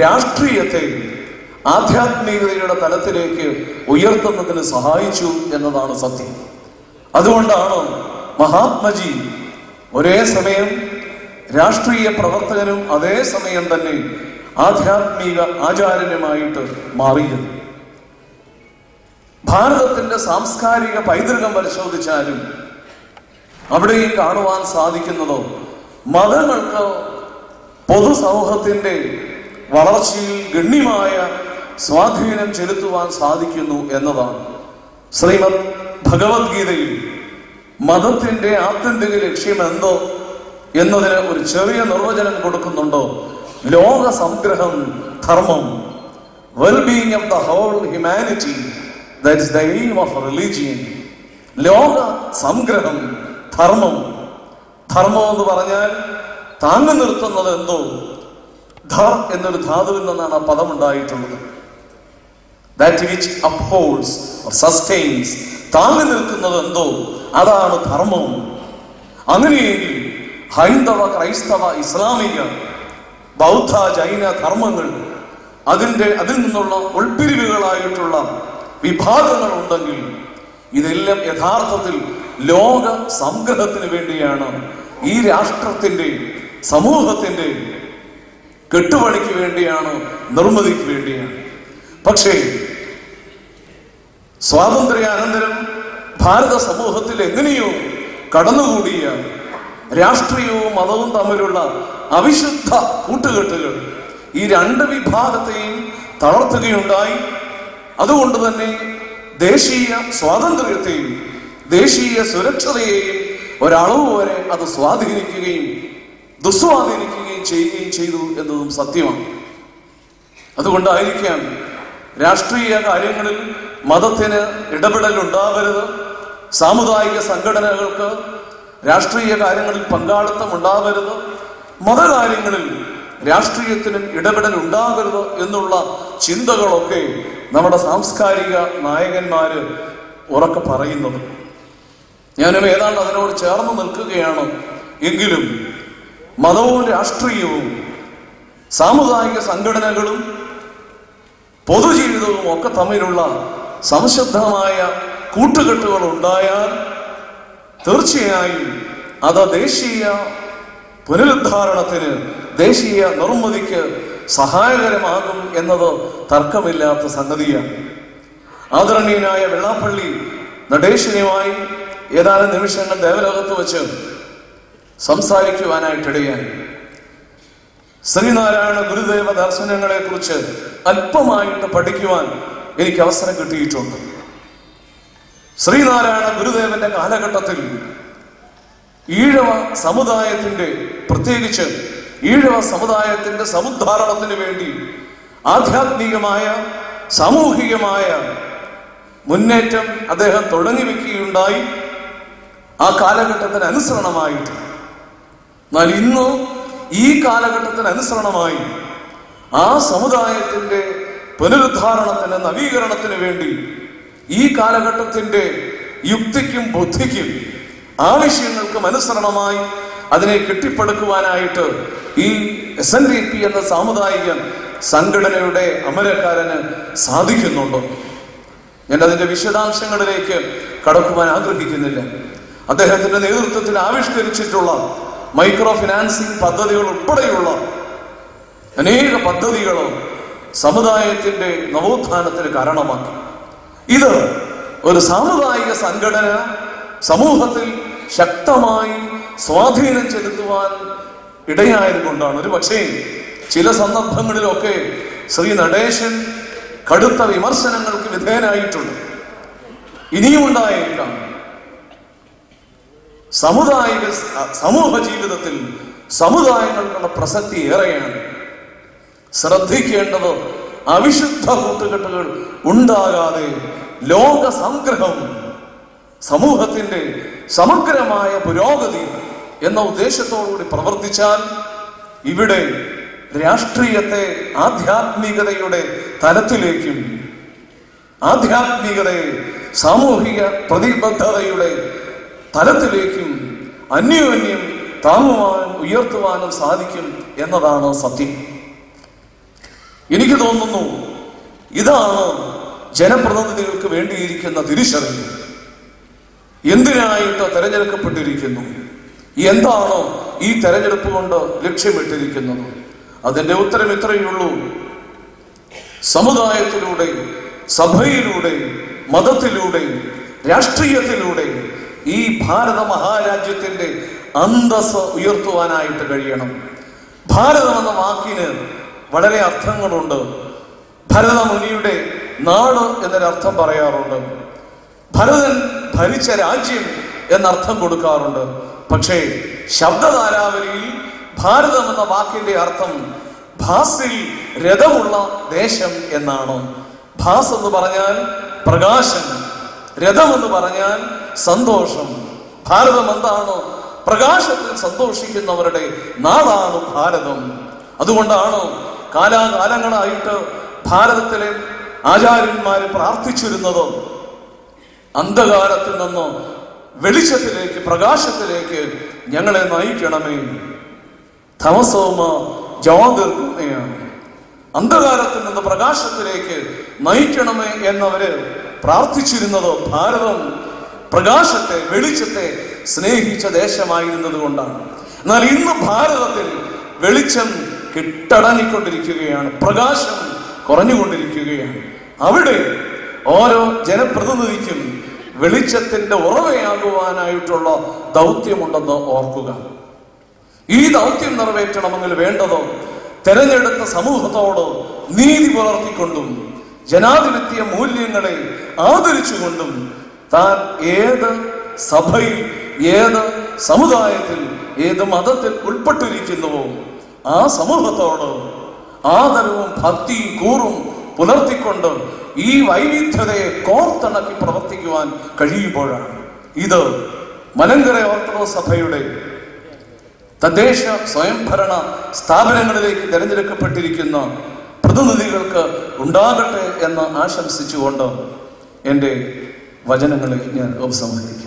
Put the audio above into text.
രാഷ്ട്രീയത്തെ ആധ്യാത്മികതയുടെ തലത്തിലേക്ക് ഉയർത്തുന്നതിന് സഹായിച്ചു എന്നതാണ് സത്യം. അതുകൊണ്ടാണ് മഹാത്മജി ഒരേ സമയം രാഷ്ട്രീയ പ്രവർത്തകനും അതേ സമയം തന്നെ ആധ്യാത്മിക ആചാര്യനുമായിട്ട് മാറിയത്. ഭാരതത്തിന്റെ സാംസ്കാരിക പൈതൃകം പരിശോധിച്ചാലും അവിടെയും കാണുവാൻ സാധിക്കുന്നതോ മതങ്ങൾക്ക് പൊതുസമൂഹത്തിന്റെ വളർച്ചയിൽ ഗണ്യമായ സ്വാധീനം ചെലുത്തുവാൻ സാധിക്കുന്നു എന്നതാണ്. ശ്രീമദ് ഭഗവത്ഗീതയിൽ മതത്തിന്റെ ആത്യന്തിക ലക്ഷ്യം എന്തോ എന്നതിന് ഒരു ചെറിയ നിർവചനം കൊടുക്കുന്നുണ്ടോ? ലോക സംഗ്രഹം, ധർമ്മം, wellbeing of the whole humanity, that is the aim of religion. ലോക സംഗ്രഹം, ധർമ്മം. ധർമ്മം എന്ന് പറഞ്ഞാൽ താങ്ങി നിർത്തുന്നത് എന്തോ, ധർ എന്നൊരു ധാതുവിൽ നിന്നാണ് ആ പദം ഉണ്ടായിട്ടുള്ളത്. That which upholds or sustains, താങ്ങി നിൽക്കുന്നത് എന്തോ അതാണ് ധർമ്മം. അങ്ങനെയെങ്കിൽ ഹൈന്ദവ, ക്രൈസ്തവ, ഇസ്ലാമിക, ബൗദ്ധ, ജൈന ധർമ്മങ്ങൾ അതിൽ നിന്നുള്ള ഉൾപ്പിരിവുകളായിട്ടുള്ള വിഭാഗങ്ങൾ ഉണ്ടെങ്കിൽ ഇതെല്ലാം യഥാർത്ഥത്തിൽ ലോക സംഗ്രഹത്തിന് വേണ്ടിയാണ്, ഈ രാഷ്ട്രത്തിന്റെ സമൂഹത്തിന്റെ കെട്ടുപണിക്ക് വേണ്ടിയാണ്, നിർമ്മിതിക്ക് വേണ്ടിയാണ്. പക്ഷേ സ്വാതന്ത്ര്യാനന്തരം ഭാരത സമൂഹത്തിൽ എങ്ങനെയോ കടന്നുകൂടിയ രാഷ്ട്രീയവും മതവും തമ്മിലുള്ള അവിശുദ്ധ കൂട്ടുകെട്ടുകൾ ഈ രണ്ട് വിഭാഗത്തെയും തളർത്തുകയുണ്ടായി. അതുകൊണ്ട് തന്നെ ദേശീയ സ്വാതന്ത്ര്യത്തെയും ദേശീയ സുരക്ഷതയെയും ഒരളവ് വരെ അത് സ്വാധീനിക്കുകയും ദുസ്വാധീനിക്കുകയും ചെയ്യുകയും ചെയ്തു എന്നതും സത്യമാണ്. അതുകൊണ്ടായിരിക്കാം രാഷ്ട്രീയ കാര്യങ്ങളിൽ മതത്തിന് ഇടപെടൽ ഉണ്ടാവരുത്, സാമുദായിക സംഘടനകൾക്ക് രാഷ്ട്രീയ കാര്യങ്ങളിൽ പങ്കാളിത്തം ഉണ്ടാവരുത്, മതകാര്യങ്ങളിൽ രാഷ്ട്രീയത്തിനും ഇടപെടൽ ഉണ്ടാകരുത് എന്നുള്ള ചിന്തകളൊക്കെ നമ്മുടെ സാംസ്കാരിക നായകന്മാര് ഉറക്കെ പറയുന്നത്. ഞാനും ഏതാണ്ട് അതിനോട് ചേർന്ന് നിൽക്കുകയാണ്. എങ്കിലും മതവും രാഷ്ട്രീയവും സാമുദായിക സംഘടനകളും പൊതുജീവിതവും ഒക്കെ തമ്മിലുള്ള സംശുദ്ധമായ കൂട്ടുകെട്ടുകൾ ഉണ്ടായാൽ തീർച്ചയായും അത് ദേശീയ പുനരുദ്ധാരണത്തിന്, ദേശീയ നിർമ്മിതിക്ക് സഹായകരമാകും എന്നത് തർക്കമില്ലാത്ത സംഗതിയാണ്. ആദരണീയനായ വെള്ളാപ്പള്ളി നടേശനുമായി ഏതാനും നിമിഷങ്ങൾ ദേവലോകത്ത് വെച്ച് സംസാരിക്കുവാനായിട്ടിടയായി. ശ്രീനാരായണ ഗുരുദേവ ദർശനങ്ങളെ കുറിച്ച് അല്പമായിട്ട് പഠിക്കുവാൻ എനിക്ക് അവസരം കിട്ടിയിട്ടുണ്ട്. ശ്രീനാരായണ ഗുരുദേവന്റെ കാലഘട്ടത്തിൽ ഈഴവ സമുദായത്തിന്റെ, പ്രത്യേകിച്ച് ഈഴവ സമുദായത്തിന്റെ സമുദ്ധാരണത്തിന് വേണ്ടി ആധ്യാത്മികമായ സാമൂഹികമായ മുന്നേറ്റം അദ്ദേഹം തുടങ്ങി വെക്കുകയുണ്ടായി. ആ കാലഘട്ടത്തിന് അനുസരണമായിട്ട്. എന്നാൽ ഇന്ന് ഈ കാലഘട്ടത്തിന് അനുസരണമായി ആ സമുദായത്തിന്റെ പുനരുദ്ധാരണത്തിന്, നവീകരണത്തിന് വേണ്ടി ഈ കാലഘട്ടത്തിന്റെ യുക്തിക്കും ബുദ്ധിക്കും ആവശ്യങ്ങൾക്കും അനുസരണമായി അതിനെ കെട്ടിപ്പടുക്കുവാനായിട്ട് ഈ SNDP എന്ന സാമുദായിക സംഘടനയുടെ അമരക്കാരന് സാധിക്കുന്നുണ്ട്. ഞാൻ അതിന്റെ വിശദാംശങ്ങളിലേക്ക് കടക്കുവാൻ ആഗ്രഹിക്കുന്നില്ല. അദ്ദേഹത്തിന്റെ നേതൃത്വത്തിൽ ആവിഷ്കരിച്ചിട്ടുള്ള മൈക്രോ ഫിനാൻസിംഗ് പദ്ധതികൾ ഉൾപ്പെടെയുള്ള അനേക പദ്ധതികൾ സമുദായത്തിന്റെ നവോത്ഥാനത്തിന് കാരണമാക്കി. ഇത് ഒരു സാമുദായിക സംഘടന സമൂഹത്തിൽ ശക്തമായി സ്വാധീനം ചെലുത്തുവാൻ ഇടയായതുകൊണ്ടാണ്. ഒരു പക്ഷേ ചില സന്ദർഭങ്ങളിലൊക്കെ ശ്രീ നടേശൻ കടുത്ത വിമർശനങ്ങൾക്ക് വിധേയനായിട്ടുണ്ട്. ഇനിയും ഉണ്ടായേക്കാം. സമൂഹ ജീവിതത്തിൽ സമുദായങ്ങൾക്കുള്ള പ്രസക്തി ഏറെയാണ്. ശ്രദ്ധിക്കേണ്ടത് അവിശുദ്ധ കൂട്ടുകെട്ടുകൾ ഉണ്ടാകാതെ ലോക സംഗ്രഹം, സമൂഹത്തിന്റെ സമഗ്രമായ പുരോഗതി എന്ന ഉദ്ദേശത്തോടുകൂടി പ്രവർത്തിച്ചാൽ ഇവിടെ രാഷ്ട്രീയത്തെ ആധ്യാത്മികതയുടെ തലത്തിലേക്കും ആധ്യാത്മികതയെ സാമൂഹിക പ്രതിബദ്ധതയുടെ തലത്തിലേക്കും അന്യോന്യം താങ്ങുവാനും ഉയർത്തുവാനും സാധിക്കും എന്നതാണ് സത്യം. എനിക്ക് തോന്നുന്നു ഇതാണ് ജനപ്രതിനിധികൾക്ക് വേണ്ടിയിരിക്കുന്ന തിരിച്ചറിവ്. എന്തിനായിട്ട് തെരഞ്ഞെടുക്കപ്പെട്ടിരിക്കുന്നു, എന്താണോ ഈ തെരഞ്ഞെടുപ്പ് കൊണ്ട് ലക്ഷ്യമിട്ടിരിക്കുന്നത്? അതിന്റെ ഉത്തരം ഇത്രയേ ഉള്ളൂ: സമുദായത്തിലൂടെ, സഭയിലൂടെ, മതത്തിലൂടെ, രാഷ്ട്രീയത്തിലൂടെ ഈ ഭാരത മഹാരാജ്യത്തിന്റെ അന്തസ് ഉയർത്തുവാനായിട്ട് കഴിയണം. ഭാരതം എന്ന വാക്കിന് വളരെ അർത്ഥങ്ങളുണ്ട്. ഭരതമുനിയുടെ നാട് എന്നൊരർത്ഥം പറയാറുണ്ട്. ഭരതൻ ഭരിച്ച രാജ്യം എന്നർത്ഥം കൊടുക്കാറുണ്ട്. പക്ഷേ ശബ്ദധാരാവലിയിൽ ഭാരതം എന്ന വാക്കിന്റെ അർത്ഥം ഭാസിൽ രഥമുള്ള ദേശം എന്നാണ്. ഭാസ് എന്ന് പറഞ്ഞാൽ പ്രകാശം, രഥം എന്ന് പറഞ്ഞാൽ സന്തോഷം. ഭാരതം എന്താണ്? പ്രകാശത്തിൽ സന്തോഷിക്കുന്നവരുടെ നാടാണ് ഭാരതം. അതുകൊണ്ടാണ് കാലാകാലങ്ങളായിട്ട് ഭാരതത്തിലെ ആചാര്യന്മാര് പ്രാർത്ഥിച്ചിരുന്നത്, അന്ധകാരത്തിൽ നിന്ന് വെളിച്ചത്തിലേക്ക്, പ്രകാശത്തിലേക്ക് ഞങ്ങളെ നയിക്കണമേ. തമസോമ ജ്യോതിർഗമയ, അന്ധകാരത്തിൽ നിന്ന് പ്രകാശത്തിലേക്ക് നയിക്കണമേ എന്നവര് പ്രാർത്ഥിച്ചിരുന്നത് ഭാരതം പ്രകാശത്തെ, വെളിച്ചത്തെ സ്നേഹിച്ച ദേശമായിരുന്നത് കൊണ്ടാണ്. എന്നാൽ ഇന്ന് ഭാരതത്തിൽ വെളിച്ചം കിട്ടടങ്ങിക്കൊണ്ടിരിക്കുകയാണ്, പ്രകാശം കുറഞ്ഞുകൊണ്ടിരിക്കുകയാണ്. അവിടെ ഓരോ ജനപ്രതിനിധിക്കും വെളിച്ചത്തിന്റെ ഉറവയാകുവാനായിട്ടുള്ള ദൗത്യമുണ്ടെന്ന് ഓർക്കുക. ഈ ദൗത്യം നിറവേറ്റണമെങ്കിൽ വേണ്ടതോ തെരഞ്ഞെടുത്ത സമൂഹത്തോട് നീതി പുലർത്തിക്കൊണ്ടും ജനാധിപത്യ മൂല്യങ്ങളെ ആദരിച്ചുകൊണ്ടും താൻ ഏത് സഭയിൽ, ഏത് സമുദായത്തിൽ, ഏത് മതത്തിൽ ഉൾപ്പെട്ടിരിക്കുന്നുവോ ആ സമൂഹത്തോട് ആദരവും ഭക്തിയും കൂറും പുലർത്തിക്കൊണ്ട് ഈ വൈവിധ്യതയെ കോർത്തിണക്കി പ്രവർത്തിക്കുവാൻ കഴിയുമ്പോഴാണ്. ഇത് മലങ്കര ഓർത്തഡോക്സ് സഭയുടെ തദ്ദേശ സ്വയംഭരണ സ്ഥാപനങ്ങളിലേക്ക് തിരഞ്ഞെടുക്കപ്പെട്ടിരിക്കുന്ന പ്രതിനിധികൾക്ക് ഉണ്ടാകട്ടെ എന്ന് ആശംസിച്ചുകൊണ്ട് എൻ്റെ വചനങ്ങളെ ഞാൻ ഉപസംഹരിക്കും.